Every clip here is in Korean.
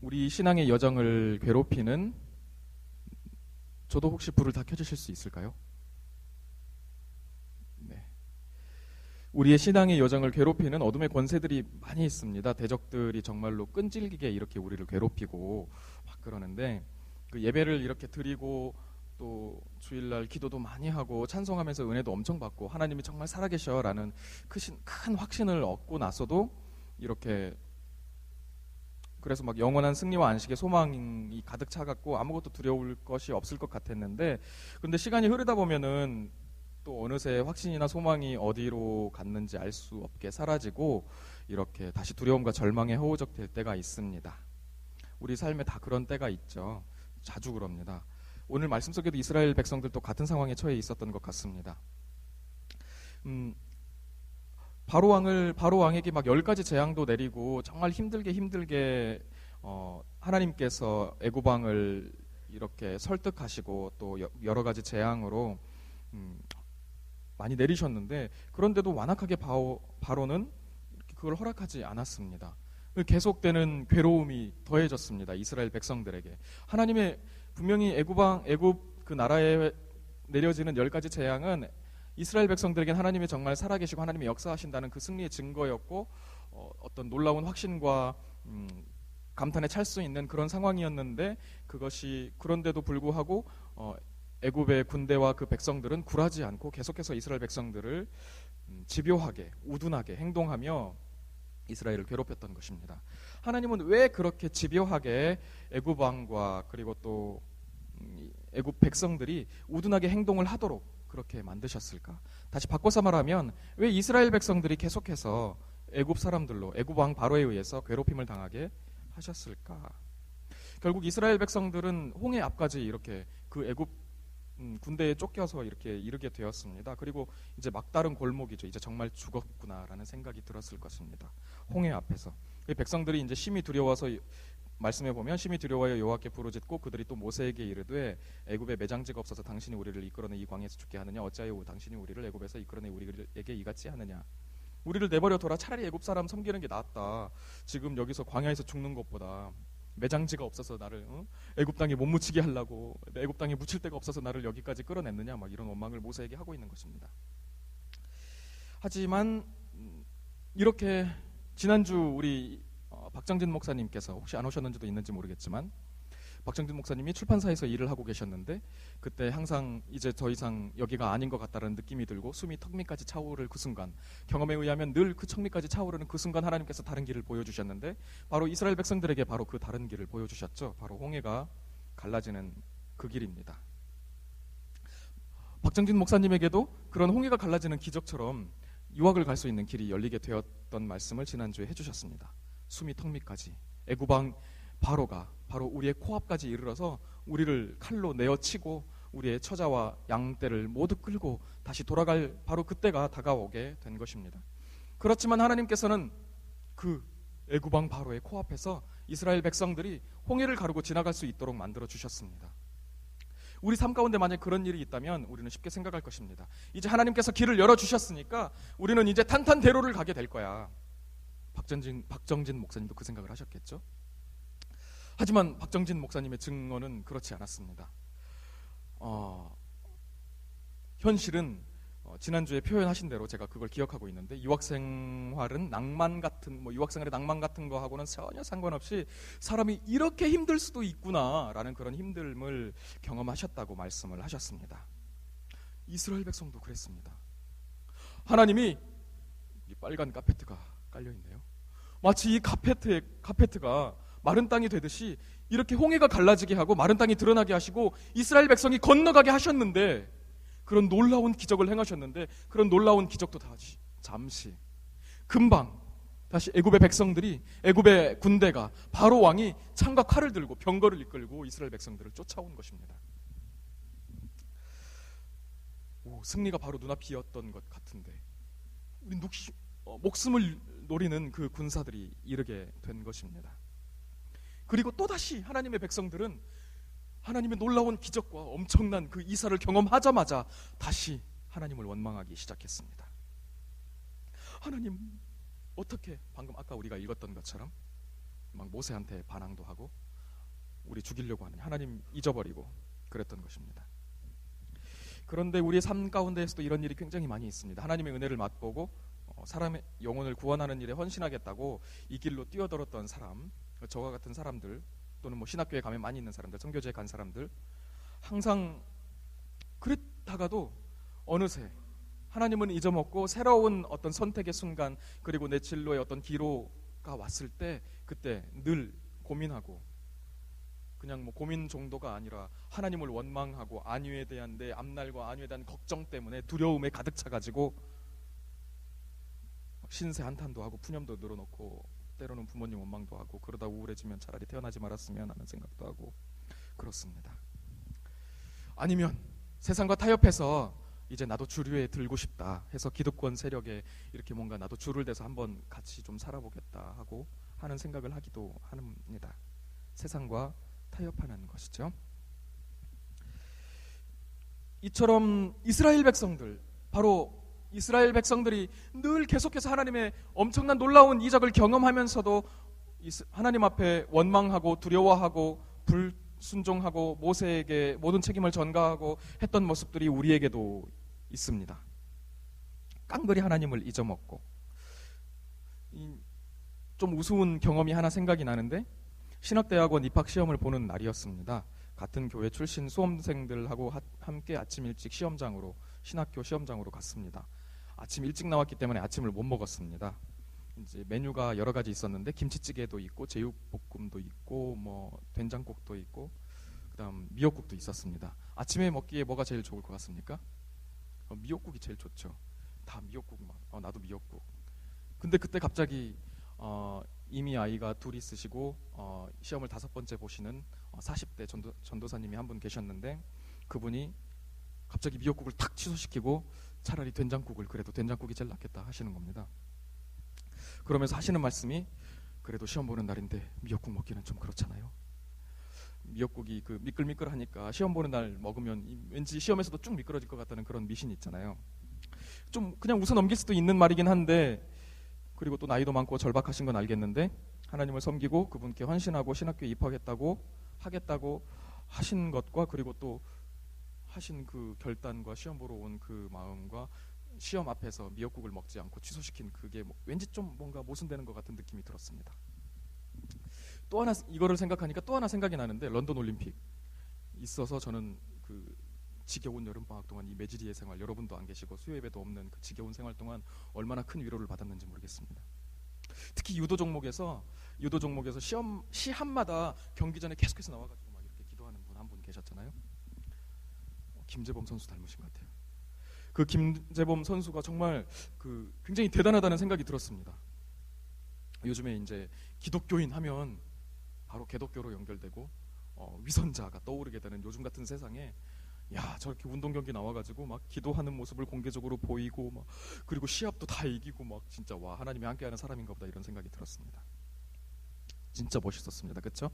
우리 신앙의 여정을 괴롭히는, 저도 혹시 불을 다 켜주실 수 있을까요? 네. 우리의 신앙의 여정을 괴롭히는 어둠의 권세들이 많이 있습니다. 대적들이 정말로 끈질기게 이렇게 우리를 괴롭히고 막 그러는데, 그 예배를 이렇게 드리고 또 주일날 기도도 많이 하고 찬송하면서 은혜도 엄청 받고 하나님이 정말 살아계셔라는 큰 확신을 얻고 나서도 이렇게, 그래서 막 영원한 승리와 안식의 소망이 가득 차갖고 아무것도 두려울 것이 없을 것 같았는데, 근데 시간이 흐르다 보면은 또 어느새 확신이나 소망이 어디로 갔는지 알 수 없게 사라지고 이렇게 다시 두려움과 절망에 허우적될 때가 있습니다. 우리 삶에 다 그런 때가 있죠. 자주 그럽니다. 오늘 말씀 속에도 이스라엘 백성들도 같은 상황에 처해 있었던 것 같습니다. 바로 왕에게 막 10가지 재앙도 내리고 정말 힘들게 하나님께서 애굽 왕을 이렇게 설득하시고 또 여러 가지 재앙으로 많이 내리셨는데, 그런데도 완악하게 바로는 그걸 허락하지 않았습니다. 계속되는 괴로움이 더해졌습니다. 이스라엘 백성들에게 하나님의 분명히 애굽 그 나라에 내려지는 10가지 재앙은 이스라엘 백성들에겐 하나님이 정말 살아계시고 하나님이 역사하신다는 그 승리의 증거였고, 어떤 놀라운 확신과 감탄에 찰 수 있는 그런 상황이었는데, 그것이 그런데도 불구하고 애굽의 군대와 그 백성들은 굴하지 않고 계속해서 이스라엘 백성들을 집요하게 우둔하게 행동하며 이스라엘을 괴롭혔던 것입니다. 하나님은 왜 그렇게 집요하게 애굽 왕과 그리고 또 애굽 백성들이 우둔하게 행동을 하도록 그렇게 만드셨을까? 다시 바꿔서 말하면 왜 이스라엘 백성들이 계속해서 애굽 사람들로, 애굽 왕 바로에 의해서 괴롭힘을 당하게 하셨을까? 결국 이스라엘 백성들은 홍해 앞까지 이렇게 그 애굽 군대에 쫓겨서 이렇게 이르게 되었습니다. 그리고 이제 막다른 골목이죠. 이제 정말 죽었구나라는 생각이 들었을 것입니다. 홍해 앞에서 백성들이 이제 심히 두려워서, 말씀해 보면 심히 두려워하여 여호와께 부르짖고 그들이 또 모세에게 이르되 애굽에 매장지가 없어서 당신이 우리를 이끌어내 이 광야에서 죽게 하느냐, 어찌하여 당신이 우리를 애굽에서 이끌어내 우리에게 이같이 하느냐. 우리를 내버려 둬라. 차라리 애굽 사람 섬기는 게 낫다. 지금 여기서 광야에서 죽는 것보다. 매장지가 없어서 나를 애굽 땅에 못 묻히게 하려고, 애굽 땅에 묻힐 데가 없어서 나를 여기까지 끌어냈느냐, 막 이런 원망을 모세에게 하고 있는 것입니다. 하지만 이렇게 지난주 우리 박정진 목사님께서, 혹시 안 오셨는지도 있는지 모르겠지만 박정진 목사님이 출판사에서 일을 하고 계셨는데, 그때 항상 이제 더 이상 여기가 아닌 것 같다는 느낌이 들고 숨이 턱 밑까지 차오를 그 순간, 경험에 의하면 늘 그 턱 밑까지 차오르는 그 순간 하나님께서 다른 길을 보여주셨는데, 바로 이스라엘 백성들에게 바로 그 다른 길을 보여주셨죠. 바로 홍해가 갈라지는 그 길입니다. 박정진 목사님에게도 그런 홍해가 갈라지는 기적처럼 유학을 갈 수 있는 길이 열리게 되었던 말씀을 지난주에 해주셨습니다. 숨이 턱 밑까지, 애굽 왕 바로가 바로 우리의 코앞까지 이르러서 우리를 칼로 내어치고 우리의 처자와 양떼를 모두 끌고 다시 돌아갈 바로 그때가 다가오게 된 것입니다. 그렇지만 하나님께서는 그 애굽 왕 바로의 코앞에서 이스라엘 백성들이 홍해를 가르고 지나갈 수 있도록 만들어 주셨습니다. 우리 삶 가운데 만약 그런 일이 있다면 우리는 쉽게 생각할 것입니다. 이제 하나님께서 길을 열어주셨으니까 우리는 이제 탄탄대로를 가게 될 거야. 박정진 목사님도 그 생각을 하셨겠죠. 하지만 박정진 목사님의 증언은 그렇지 않았습니다. 현실은 지난주에 표현하신 대로 제가 그걸 기억하고 있는데, 유학생활은 낭만 같은, 유학생활의 낭만 같은 거하고는 전혀 상관없이 사람이 이렇게 힘들 수도 있구나라는 그런 힘듦을 경험하셨다고 말씀을 하셨습니다. 이스라엘 백성도 그랬습니다. 하나님이, 이 빨간 카페트가 깔려 있네요. 마치 이 카페트가 마른 땅이 되듯이 이렇게 홍해가 갈라지게 하고 마른 땅이 드러나게 하시고 이스라엘 백성이 건너가게 하셨는데, 그런 놀라운 기적을 행하셨는데, 그런 놀라운 기적도 다시 잠시 금방 다시 애굽의 백성들이, 애굽의 군대가, 바로 왕이 창과 칼을 들고 병거를 이끌고 이스라엘 백성들을 쫓아온 것입니다. 승리가 바로 눈앞이었던 것 같은데 우리 목숨을 노리는 그 군사들이 이르게 된 것입니다. 그리고 또다시 하나님의 백성들은 하나님의 놀라운 기적과 엄청난 그 이사를 경험하자마자 다시 하나님을 원망하기 시작했습니다. 하나님, 어떻게, 방금 아까 우리가 읽었던 것처럼 막 모세한테 반항도 하고 우리 죽이려고 하느냐, 하나님 잊어버리고 그랬던 것입니다. 그런데 우리의 삶 가운데에서도 이런 일이 굉장히 많이 있습니다. 하나님의 은혜를 맛보고 사람의 영혼을 구원하는 일에 헌신하겠다고 이 길로 뛰어들었던 사람, 저와 같은 사람들, 또는 뭐 신학교에 가면 많이 있는 사람들, 선교제에 간 사람들, 항상 그랬다가도 어느새 하나님은 잊어먹고 새로운 어떤 선택의 순간, 그리고 내 진로의 어떤 기로가 왔을 때 그때 늘 고민하고, 그냥 뭐 고민 정도가 아니라 하나님을 원망하고 안위에 대한 내 앞날과 안위에 대한 걱정 때문에 두려움에 가득 차가지고 신세 한탄도 하고 푸념도 늘어놓고 때로는 부모님 원망도 하고, 그러다 우울해지면 차라리 태어나지 말았으면 하는 생각도 하고 그렇습니다. 아니면 세상과 타협해서 이제 나도 주류에 들고 싶다 해서 기득권 세력에 이렇게 뭔가 나도 줄을 대서 한번 같이 좀 살아보겠다 하고 하는 생각을 하기도 합니다. 세상과 타협하는 것이죠. 이처럼 이스라엘 백성들, 바로 이스라엘 백성들이 늘 계속해서 하나님의 엄청난 놀라운 이적을 경험하면서도 하나님 앞에 원망하고 두려워하고 불순종하고 모세에게 모든 책임을 전가하고 했던 모습들이 우리에게도 있습니다. 깡그리 하나님을 잊어먹고. 좀 우스운 경험이 하나 생각이 나는데, 신학대학원 입학시험을 보는 날이었습니다. 같은 교회 출신 수험생들하고 함께 아침 일찍 시험장으로, 신학교 시험장으로 갔습니다. 아침 일찍 나왔기 때문에 아침을 못 먹었습니다. 이제 메뉴가 여러 가지 있었는데 김치찌개도 있고 제육볶음도 있고 뭐 된장국도 있고 그다음 미역국도 있었습니다. 아침에 먹기에 뭐가 제일 좋을 것 같습니까? 미역국이 제일 좋죠. 다 미역국만. 나도 미역국. 근데 그때 갑자기 이미 아이가 둘 있으시고 시험을 5번째 보시는 40대 전도사님이 한 분 계셨는데, 그분이 갑자기 미역국을 탁 취소시키고 차라리 된장국을, 그래도 된장국이 제일 낫겠다 하시는 겁니다. 그러면서 하시는 말씀이, 그래도 시험 보는 날인데 미역국 먹기는 좀 그렇잖아요. 미역국이 그 미끌미끌하니까 시험 보는 날 먹으면 왠지 시험에서도 쭉 미끄러질 것 같다는 그런 미신이 있잖아요. 좀 그냥 웃어 넘길 수도 있는 말이긴 한데, 그리고 또 나이도 많고 절박하신 건 알겠는데 하나님을 섬기고 그분께 헌신하고 신학교에 입학했다고 하겠다고 하신 것과, 그리고 또 하신 그 결단과 시험 보러 온 그 마음과 시험 앞에서 미역국을 먹지 않고 취소시킨 그게 왠지 좀 뭔가 모순되는 것 같은 느낌이 들었습니다. 또 하나 이거를 생각하니까 또 하나 생각이 나는데, 런던 올림픽 있어서 저는 그 지겨운 여름방학 동안 이 매지리의 생활, 여러분도 안 계시고 수요예배도 없는 그 지겨운 생활 동안 얼마나 큰 위로를 받았는지 모르겠습니다. 특히 유도 종목에서 시합마다 경기 전에 계속해서 나와가지고 막 이렇게 기도하는 분 한 분 계셨잖아요. 김재범 선수 닮으신 것 같아요. 그 김재범 선수가 정말 그 굉장히 대단하다는 생각이 들었습니다. 요즘에 이제 기독교인 하면 바로 개독교로 연결되고 위선자가 떠오르게 되는 요즘 같은 세상에, 야, 저렇게 운동 경기 나와가지고 막 기도하는 모습을 공개적으로 보이고 막, 그리고 시합도 다 이기고 막, 진짜 와, 하나님이 함께하는 사람인가 보다 이런 생각이 들었습니다. 진짜 멋있었습니다. 그렇죠?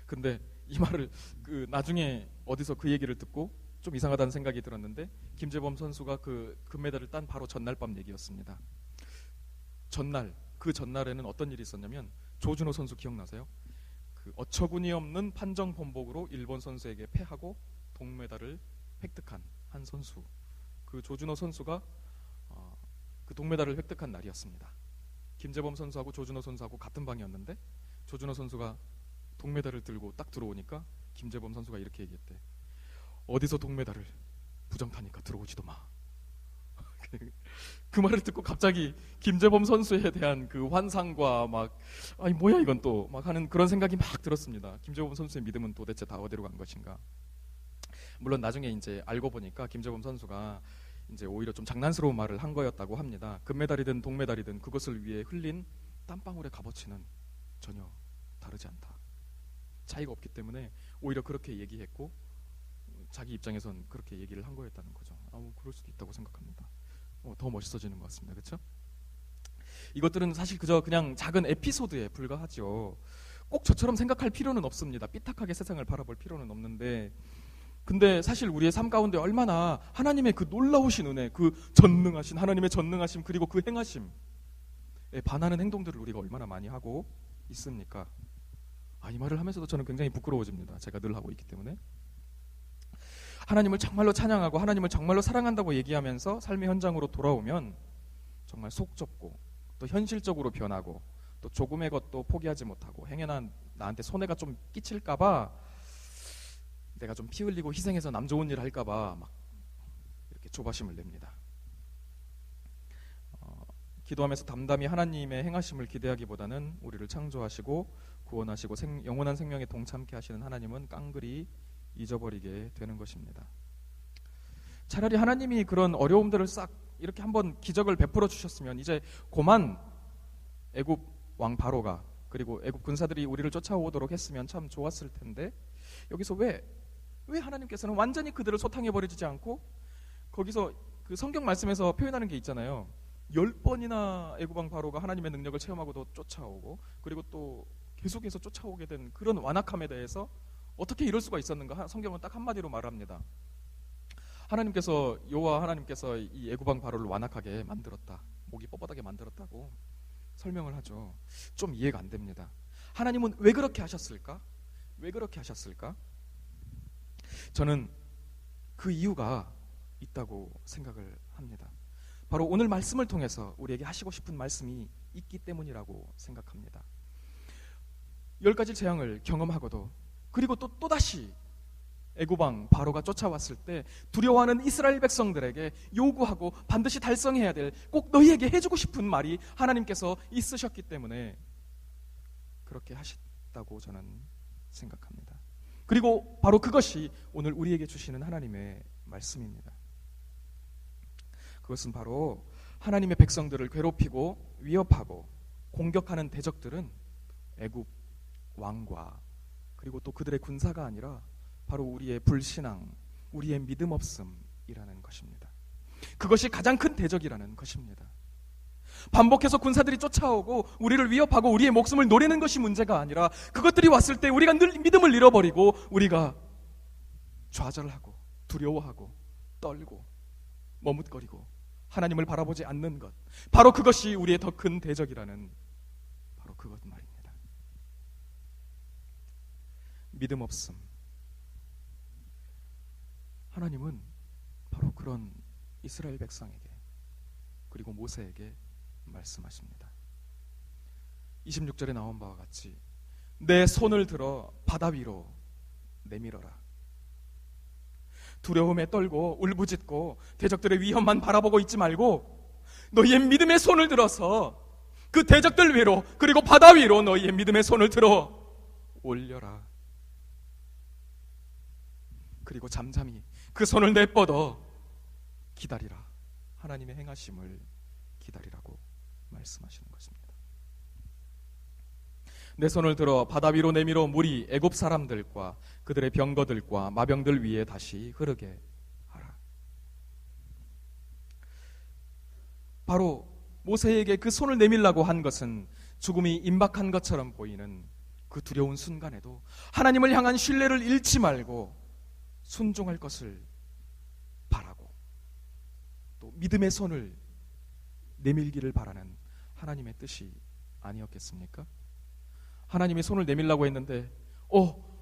근데 이 말을 그 나중에 어디서 그 얘기를 듣고 좀 이상하다는 생각이 들었는데, 김재범 선수가 그 금메달을 딴 바로 전날 밤 얘기였습니다. 그 전날에는 어떤 일이 있었냐면, 조준호 선수 기억나세요? 그 어처구니 없는 판정 번복으로 일본 선수에게 패하고 동메달을 획득한 한 선수, 그 조준호 선수가 그 동메달을 획득한 날이었습니다. 김재범 선수하고 조준호 선수하고 같은 방이었는데, 조준호 선수가 동메달을 들고 딱 들어오니까 김재범 선수가 이렇게 얘기했대. 어디서 동메달을, 부정타니까 들어오지도 마. 그 말을 듣고 갑자기 김재범 선수에 대한 그 환상과 막, 아니 뭐야 이건 또 막 하는 그런 생각이 막 들었습니다. 김재범 선수의 믿음은 도대체 다 어디로 간 것인가. 물론 나중에 이제 알고 보니까 김재범 선수가 이제 오히려 좀 장난스러운 말을 한 거였다고 합니다. 금메달이든 동메달이든 그것을 위해 흘린 땀방울의 값어치는 전혀 다르지 않다. 차이가 없기 때문에 오히려 그렇게 얘기했고, 자기 입장에선 그렇게 얘기를 한 거였다는 거죠. 그럴 수도 있다고 생각합니다. 더 멋있어지는 것 같습니다. 그렇죠? 이것들은 사실 그냥 작은 에피소드에 불과하죠. 꼭 저처럼 생각할 필요는 없습니다. 삐딱하게 세상을 바라볼 필요는 없는데, 근데 사실 우리의 삶 가운데 얼마나 하나님의 그 놀라우신 은혜, 그 전능하신 하나님의 전능하심, 그리고 그 행하심에 반하는 행동들을 우리가 얼마나 많이 하고 있습니까? 이 말을 하면서도 저는 굉장히 부끄러워집니다. 제가 늘 하고 있기 때문에. 하나님을 정말로 찬양하고 하나님을 정말로 사랑한다고 얘기하면서 삶의 현장으로 돌아오면 정말 속 좁고 또 현실적으로 변하고 또 조금의 것도 포기하지 못하고 행여나 나한테 손해가 좀 끼칠까봐 내가 좀 피 흘리고 희생해서 남 좋은 일 할까봐 막 이렇게 조바심을 냅니다. 기도하면서 담담히 하나님의 행하심을 기대하기보다는 우리를 창조하시고 구원하시고 영원한 생명에 동참케 하시는 하나님은 깡그리 잊어버리게 되는 것입니다. 차라리 하나님이 그런 어려움들을 싹 이렇게 한번 기적을 베풀어 주셨으면 이제 고만 애굽 왕 바로가 그리고 애굽 군사들이 우리를 쫓아오도록 했으면 참 좋았을 텐데 여기서 왜 하나님께서는 완전히 그들을 소탕해 버리지 않고 거기서 그 성경 말씀에서 표현하는 게 있잖아요. 10번이나 애굽 왕 바로가 하나님의 능력을 체험하고도 쫓아오고 그리고 또 계속해서 쫓아오게 된 그런 완악함에 대해서 어떻게 이럴 수가 있었는가? 성경은 딱 한마디로 말합니다. 여호와 하나님께서 이 애굽 왕 바로를 완악하게 만들었다. 목이 뻣뻣하게 만들었다고 설명을 하죠. 좀 이해가 안 됩니다. 하나님은 왜 그렇게 하셨을까? 왜 그렇게 하셨을까? 저는 그 이유가 있다고 생각을 합니다. 바로 오늘 말씀을 통해서 우리에게 하시고 싶은 말씀이 있기 때문이라고 생각합니다. 10가지 재앙을 경험하고도 그리고 또다시 애굽 왕 바로가 쫓아왔을 때 두려워하는 이스라엘 백성들에게 요구하고 반드시 달성해야 될 꼭 너희에게 해주고 싶은 말이 하나님께서 있으셨기 때문에 그렇게 하셨다고 저는 생각합니다. 그리고 바로 그것이 오늘 우리에게 주시는 하나님의 말씀입니다. 그것은 바로 하나님의 백성들을 괴롭히고 위협하고 공격하는 대적들은 애굽 왕과 그리고 또 그들의 군사가 아니라 바로 우리의 불신앙, 우리의 믿음 없음이라는 것입니다. 그것이 가장 큰 대적이라는 것입니다. 반복해서 군사들이 쫓아오고 우리를 위협하고 우리의 목숨을 노리는 것이 문제가 아니라 그것들이 왔을 때 우리가 늘 믿음을 잃어버리고 우리가 좌절하고 두려워하고 떨고 머뭇거리고 하나님을 바라보지 않는 것, 바로 그것이 우리의 더 큰 대적이라는 바로 그것 말입니다. 믿음 없음. 하나님은 바로 그런 이스라엘 백성에게 그리고 모세에게 말씀하십니다. 26절에 나온 바와 같이 내 손을 들어 바다 위로 내밀어라. 두려움에 떨고 울부짖고 대적들의 위험만 바라보고 있지 말고 너희의 믿음의 손을 들어서 그 대적들 위로 그리고 바다 위로 너희의 믿음의 손을 들어 올려라. 그리고 잠잠히 그 손을 내뻗어 기다리라. 하나님의 행하심을 기다리라고 말씀하시는 것입니다. 내 손을 들어 바다 위로 내밀어 물이 애굽 사람들과 그들의 병거들과 마병들 위에 다시 흐르게 하라. 바로 모세에게 그 손을 내밀라고 한 것은 죽음이 임박한 것처럼 보이는 그 두려운 순간에도 하나님을 향한 신뢰를 잃지 말고 순종할 것을 바라고 또 믿음의 손을 내밀기를 바라는 하나님의 뜻이 아니었겠습니까? 하나님이 손을 내밀라고 했는데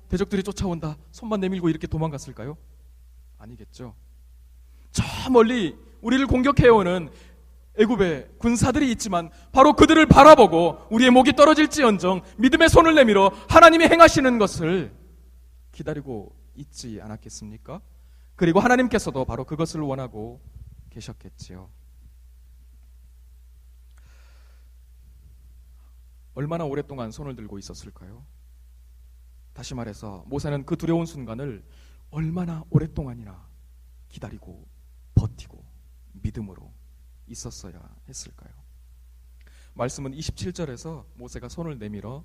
대적들이 쫓아온다. 손만 내밀고 이렇게 도망갔을까요? 아니겠죠. 저 멀리 우리를 공격해오는 애굽의 군사들이 있지만 바로 그들을 바라보고 우리의 목이 떨어질지언정 믿음의 손을 내밀어 하나님이 행하시는 것을 기다리고 있지 않았겠습니까? 그리고 하나님께서도 바로 그것을 원하고 계셨겠지요. 얼마나 오랫동안 손을 들고 있었을까요? 다시 말해서 모세는 그 두려운 순간을 얼마나 오랫동안이나 기다리고 버티고 믿음으로 있었어야 했을까요? 말씀은 27절에서 모세가 손을 내밀어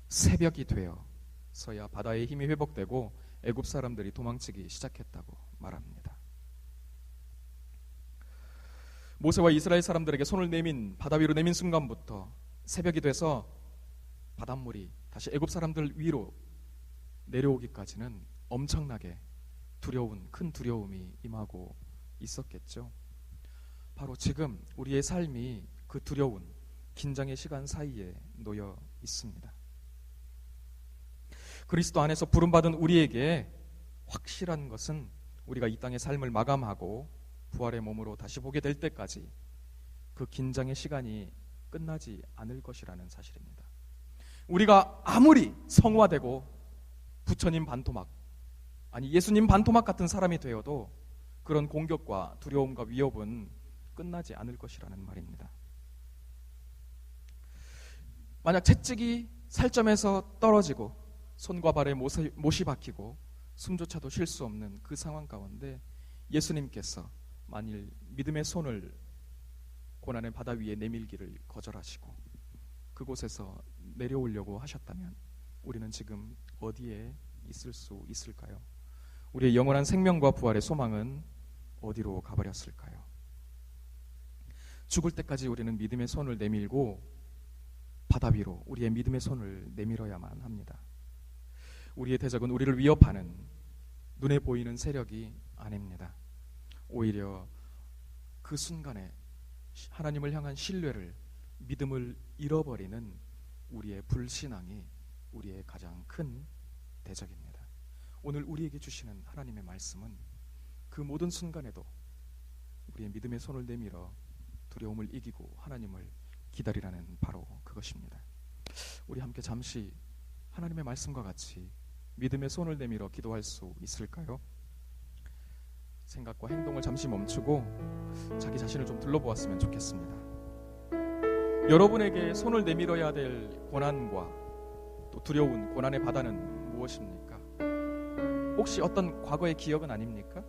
새벽이 되어서야 바다의 힘이 회복되고 애굽 사람들이 도망치기 시작했다고 말합니다. 모세와 이스라엘 사람들에게 손을 바다 위로 내민 순간부터 새벽이 돼서 바닷물이 다시 애굽 사람들 위로 내려오기까지는 엄청나게 큰 두려움이 임하고 있었겠죠. 바로 지금 우리의 삶이 그 두려운 긴장의 시간 사이에 놓여 있습니다. 그리스도 안에서 부름받은 우리에게 확실한 것은 우리가 이 땅의 삶을 마감하고 부활의 몸으로 다시 보게 될 때까지 그 긴장의 시간이 끝나지 않을 것이라는 사실입니다. 우리가 아무리 성화되고 부처님 반토막, 아니 예수님 반토막 같은 사람이 되어도 그런 공격과 두려움과 위협은 끝나지 않을 것이라는 말입니다. 만약 채찍이 살점에서 떨어지고 손과 발에 못이 박히고 숨조차도 쉴 수 없는 그 상황 가운데 예수님께서 만일 믿음의 손을 고난의 바다 위에 내밀기를 거절하시고 그곳에서 내려오려고 하셨다면 우리는 지금 어디에 있을 수 있을까요? 우리의 영원한 생명과 부활의 소망은 어디로 가버렸을까요? 죽을 때까지 우리는 믿음의 손을 내밀고 바다 위로 우리의 믿음의 손을 내밀어야만 합니다. 우리의 대적은 우리를 위협하는 눈에 보이는 세력이 아닙니다. 오히려 그 순간에 하나님을 향한 신뢰를, 믿음을 잃어버리는 우리의 불신앙이 우리의 가장 큰 대적입니다. 오늘 우리에게 주시는 하나님의 말씀은 그 모든 순간에도 우리의 믿음의 손을 내밀어 두려움을 이기고 하나님을 기다리라는 바로 그것입니다. 우리 함께 잠시 하나님의 말씀과 같이 믿음의 손을 내밀어 기도할 수 있을까요? 생각과 행동을 잠시 멈추고 자기 자신을 좀 둘러보았으면 좋겠습니다. 여러분에게 손을 내밀어야 될 고난과 또 두려운 고난의 바다는 무엇입니까? 혹시 어떤 과거의 기억은 아닙니까?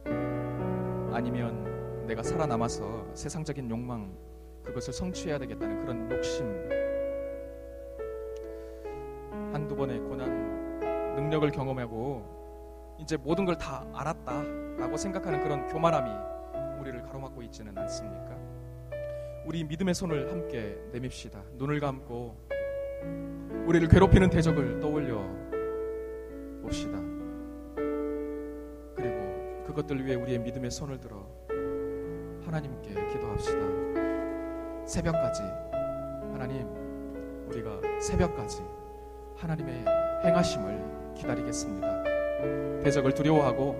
아니면 내가 살아남아서 세상적인 욕망, 그것을 성취해야 되겠다는 그런 욕심, 한두 번의 고난 능력을 경험하고 이제 모든 걸 다 알았다라고 생각하는 그런 교만함이 우리를 가로막고 있지는 않습니까? 우리 믿음의 손을 함께 내밉시다. 눈을 감고 우리를 괴롭히는 대적을 떠올려 봅시다. 그리고 그것들 위해 우리의 믿음의 손을 들어 하나님께 기도합시다. 새벽까지 하나님, 우리가 새벽까지 하나님의 행하심을 기다리겠습니다. 대적을 두려워하고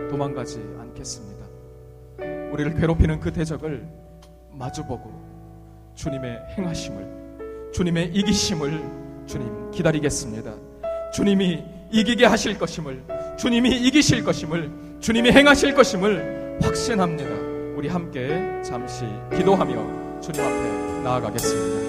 도망가지 않겠습니다. 우리를 괴롭히는 그 대적을 마주보고 주님의 행하심을, 주님의 이기심을 주님 기다리겠습니다. 주님이 이기게 하실 것임을, 주님이 이기실 것임을, 주님이 행하실 것임을 확신합니다. 우리 함께 잠시 기도하며 주님 앞에 나아가겠습니다.